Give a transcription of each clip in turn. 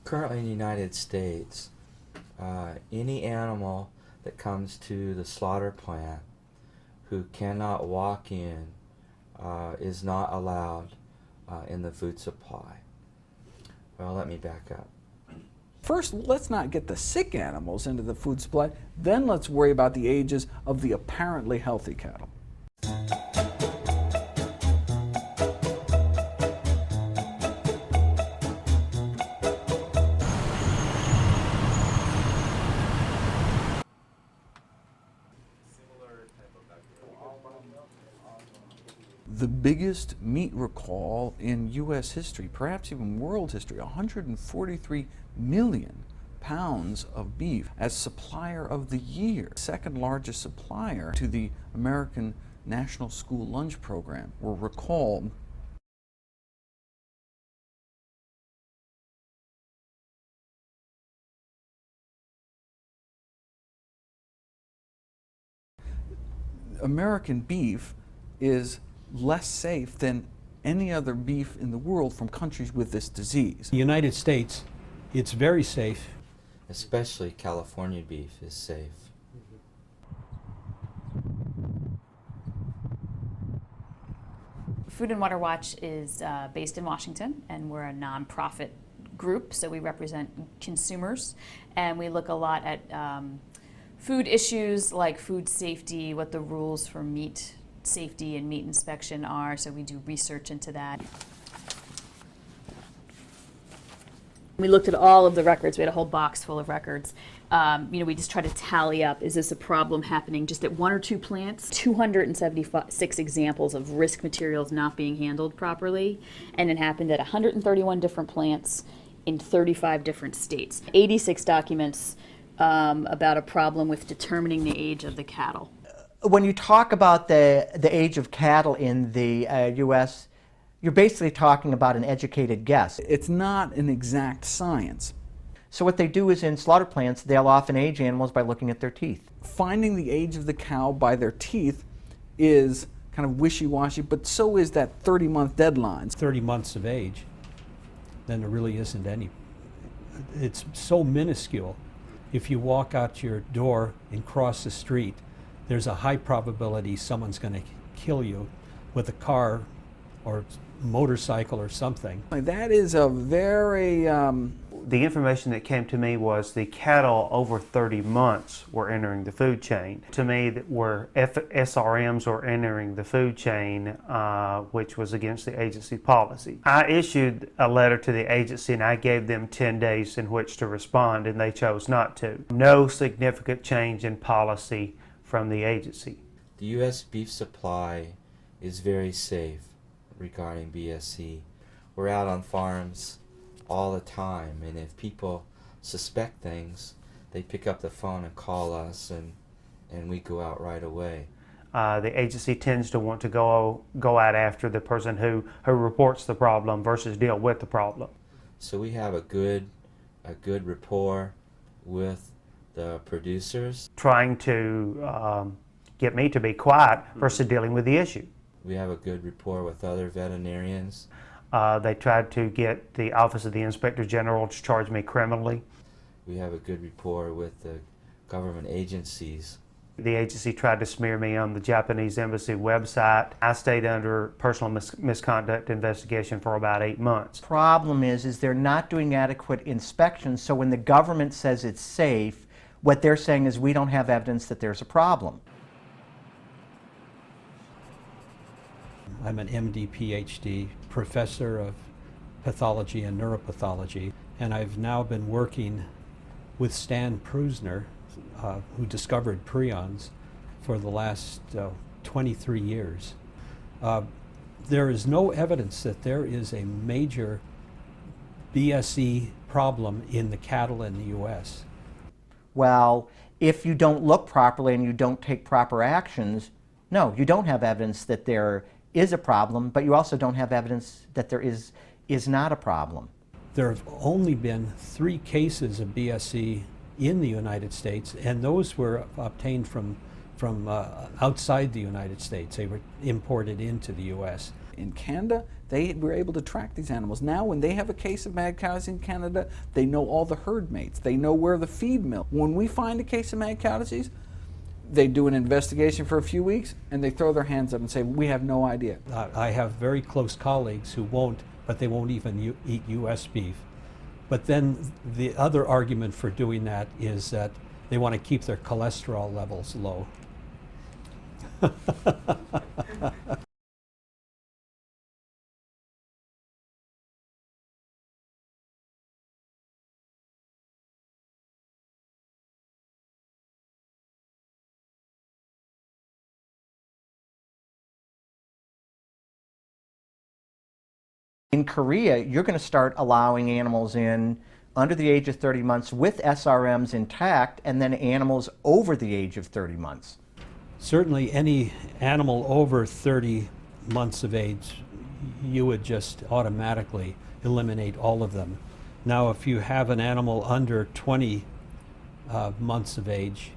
Currently in the United States, any animal that comes to the slaughter plant who cannot walk in is not allowed in the food supply. Well, let me back up. First, let's not get the sick animals into the food supply, then let's worry about the ages of the apparently healthy cattle. The biggest meat recall in U.S. history, perhaps even world history, 143 million pounds of beef as supplier of the year. Second largest supplier to the American National School Lunch Program were recalled. American beef is less safe than any other beef in the world from countries with this disease. The United States, it's very safe. Especially California beef is safe. Food and Water Watch is based in Washington, and we're a nonprofit group, so we represent consumers, and we look a lot at food issues like food safety, what the rules for meat safety and meat inspection are, so we do research into that. We looked at all of the records. We had a whole box full of records. We just try to tally up, is this a problem happening just at one or two plants? 276 examples of risk materials not being handled properly, and it happened at 131 different plants in 35 different states. 86 documents about a problem with determining the age of the cattle. When you talk about the age of cattle in the U.S., you're basically talking about an educated guess. It's not an exact science. So what they do is in slaughter plants, they'll often age animals by looking at their teeth. Finding the age of the cow by their teeth is kind of wishy-washy, but so is that 30-month deadline. 30 months of age, then there really isn't any. It's so minuscule. If you walk out your door and cross the street, there's a high probability someone's going to kill you with a car or motorcycle or something. That is a very... The information that came to me was the cattle over 30 months were entering the food chain. To me, that were SRMs were entering the food chain, which was against the agency policy. I issued a letter to the agency and I gave them 10 days in which to respond, and they chose not to. No significant change in policy from the agency. The U.S. beef supply is very safe regarding BSE. We're out on farms all the time, and if people suspect things, they pick up the phone and call us, and we go out right away. The agency tends to want to go out after the person who reports the problem versus deal with the problem. So we have a good rapport with the producers. Trying to get me to be quiet versus dealing with the issue. We have a good rapport with other veterinarians. They tried to get the Office of the Inspector General to charge me criminally. We have a good rapport with the government agencies. The agency tried to smear me on the Japanese embassy website. I stayed under personal misconduct investigation for about 8 months. Problem is they're not doing adequate inspections, so when the government says it's safe, what they're saying is we don't have evidence that there's a problem. I'm an MD, PhD, professor of pathology and neuropathology, and I've now been working with Stan Prusner, who discovered prions, for the last 23 years. There is no evidence that there is a major BSE problem in the cattle in the U.S. Well, if you don't look properly and you don't take proper actions, no, you don't have evidence that there is a problem, but you also don't have evidence that there is not a problem. There have only been 3 cases of BSE in the United States, and those were obtained from outside the United States. They were imported into the U.S. In Canada, they were able to track these animals. Now, when they have a case of mad cow disease in Canada, they know all the herd mates. They know where the feed mill. When we find a case of mad cow disease, they do an investigation for a few weeks, and they throw their hands up and say, we have no idea. I have very close colleagues who won't, but they won't even eat U.S. beef. But then the other argument for doing that is that they want to keep their cholesterol levels low. In Korea, you're going to start allowing animals in under the age of 30 months with SRMs intact, and then animals over the age of 30 months. Certainly any animal over 30 months of age, you would just automatically eliminate all of them. Now, if you have an animal under 20 months of age,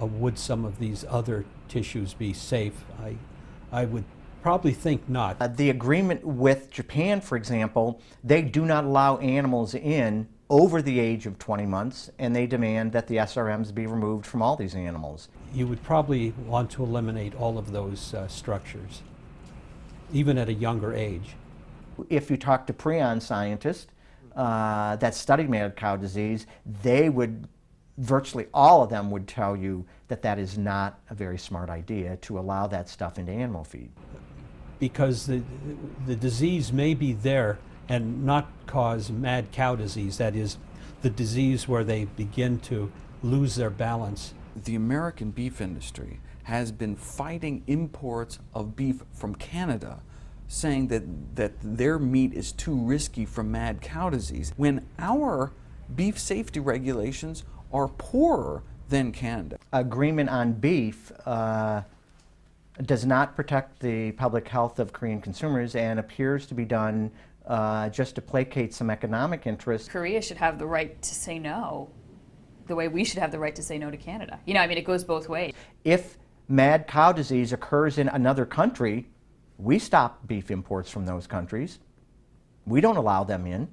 would some of these other tissues be safe? I would probably think not. The agreement with Japan, for example, they do not allow animals in over the age of 20 months, and they demand that the SRMs be removed from all these animals. You would probably want to eliminate all of those structures, even at a younger age. If you talk to prion scientists that study mad cow disease, they would, virtually all of them would tell you that that is not a very smart idea to allow that stuff into animal feed. Because the disease may be there and not cause mad cow disease, that is, the disease where they begin to lose their balance. The American beef industry has been fighting imports of beef from Canada, saying that their meat is too risky from mad cow disease, when our beef safety regulations are poorer than Canada. Agreement on beef does not protect the public health of Korean consumers and appears to be done just to placate some economic interests. Korea should have the right to say no, the way we should have the right to say no to Canada. You know, I mean, it goes both ways. If mad cow disease occurs in another country, we stop beef imports from those countries. We don't allow them in.